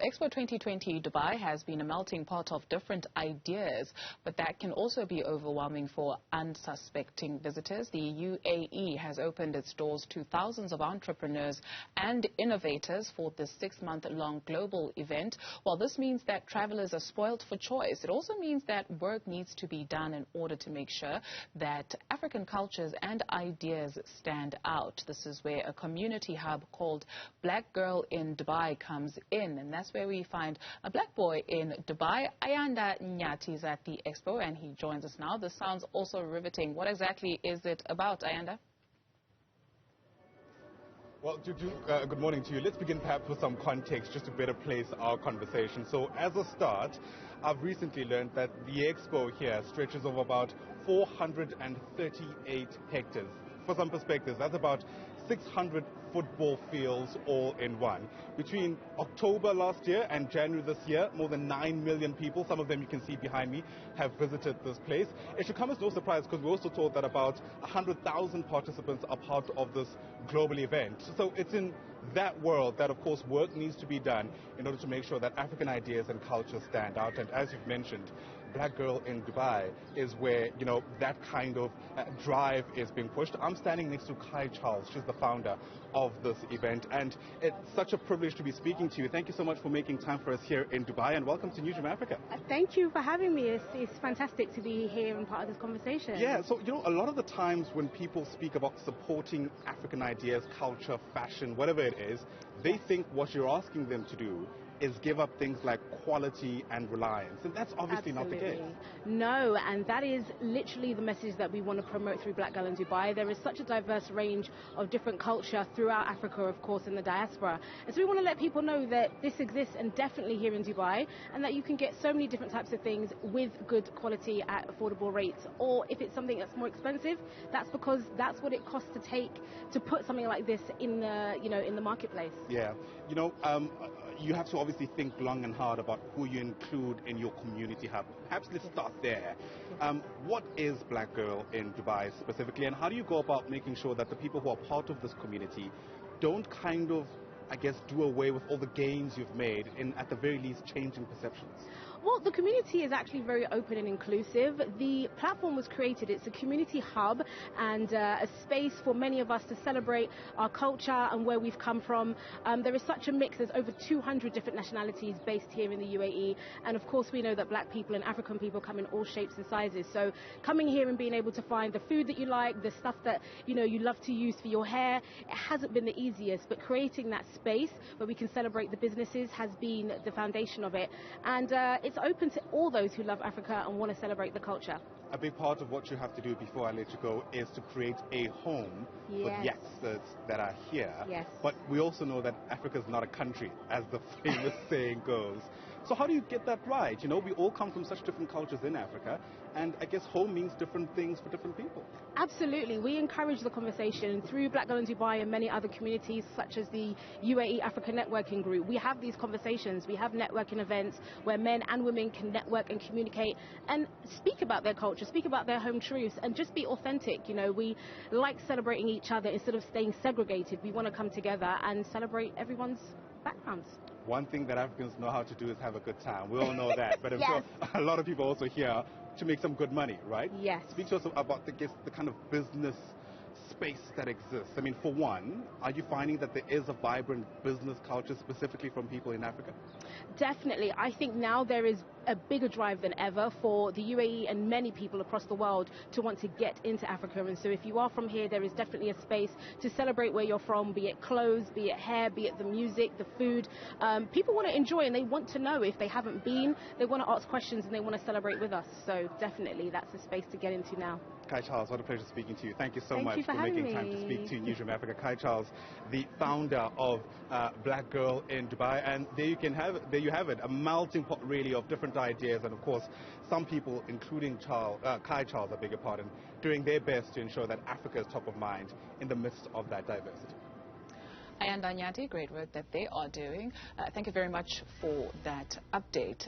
Expo 2020 Dubai has been a melting pot of different ideas, but that can also be overwhelming for unsuspecting visitors. The UAE has opened its doors to thousands of entrepreneurs and innovators for this 6-month-long global event. While this means that travelers are spoilt for choice, it also means that work needs to be done in order to make sure that African cultures and ideas stand out. This is where a community hub called Black Girl in Dubai comes in, and that's where we find a black boy in Dubai. Ayanda Nyathi is at the expo and he joins us now. This sounds also riveting. What exactly is it about, Ayanda? Well, good morning to you. Let's begin perhaps with some context just to better place our conversation. So as a start, I've recently learned that the expo here stretches over about 438 hectares. For some perspectives, that's about 600 football fields all in one. Between October last year and January this year, more than 9 million people, some of them you can see behind me, have visited this place. It should come as no surprise because we're also told that about 100,000 participants are part of this global event. So it's in that world that, of course, work needs to be done in order to make sure that African ideas and culture stand out. And as you've mentioned, Black Girl in Dubai is where, that kind of drive is being pushed. I'm standing next to Kai Charles. She's the founder of this event, and it's such a privilege to be speaking to you. Thank you so much for making time for us here in Dubai, and welcome to Newzroom Afrika. Thank you for having me. It's fantastic to be here and part of this conversation. Yeah, so, a lot of the times when people speak about supporting African ideas, culture, fashion, whatever it is, they think what you're asking them to do is give up things like quality and reliance, and that's obviously not the case. No, and that is literally the message that we want to promote through Black Girl in Dubai. There is such a diverse range of different culture throughout Africa, of course, in the diaspora, and so we want to let people know that this exists, and definitely here in Dubai, and that you can get so many different types of things with good quality at affordable rates. Or if it's something that's more expensive, that's because that's what it costs to put something like this in the in the marketplace. Yeah, you have to obviously think long and hard about who you include in your community hub. Perhaps let's start there. What is Black Girl in Dubai specifically, and how do you go about making sure that the people who are part of this community don't kind of, do away with all the gains you've made in, at the very least, changing perceptions? Well, the community is actually very open and inclusive. The platform was created, it's a community hub and a space for many of us to celebrate our culture and where we've come from. There is such a mix, there's over 200 different nationalities based here in the UAE, and of course we know that black people and African people come in all shapes and sizes. So coming here and being able to find the food that you like, the stuff that you love to use for your hair, it hasn't been the easiest, but creating that space where we can celebrate the businesses has been the foundation of it. And it's open to all those who love Africa and want to celebrate the culture. A big part of what you have to do before I let you go is to create a home for the youngsters that are here. Yes. But we also know that Africa is not a country, as the famous saying goes. So how do you get that right? We all come from such different cultures in Africa, and I guess home means different things for different people. Absolutely. We encourage the conversation through Black Girl in Dubai and many other communities such as the UAE Africa Networking Group. We have these conversations. We have networking events where men and women can network and communicate and speak about their culture, speak about their home truths, and just be authentic. We like celebrating each other instead of staying segregated. We want to come together and celebrate everyone's backgrounds. One thing that Africans know how to do is have a good time. We all know that. But I'm sure a lot of people also here to make some good money, right? Yes. Speak to us about the kind of business space that exists. I mean, for one, are you finding that there is a vibrant business culture specifically from people in Africa? Definitely. I think now there is a bigger drive than ever for the UAE and many people across the world to want to get into Africa. And so if you are from here, there is definitely a space to celebrate where you're from, be it clothes, be it hair, be it the music, the food. People want to enjoy and they want to know if they haven't been. They want to ask questions and they want to celebrate with us. So definitely that's a space to get into now. Kai Charles, what a pleasure speaking to you. Thank you so much for making time to speak to Newzroom Afrika. Kai Charles, the founder of Black Girl in Dubai, and there you have it, a melting pot really of different ideas, and of course some people, including Kai Charles, I beg your pardon, doing their best to ensure that Africa is top of mind in the midst of that diversity. Ayanda Nyathi, great work that they are doing. Thank you very much for that update.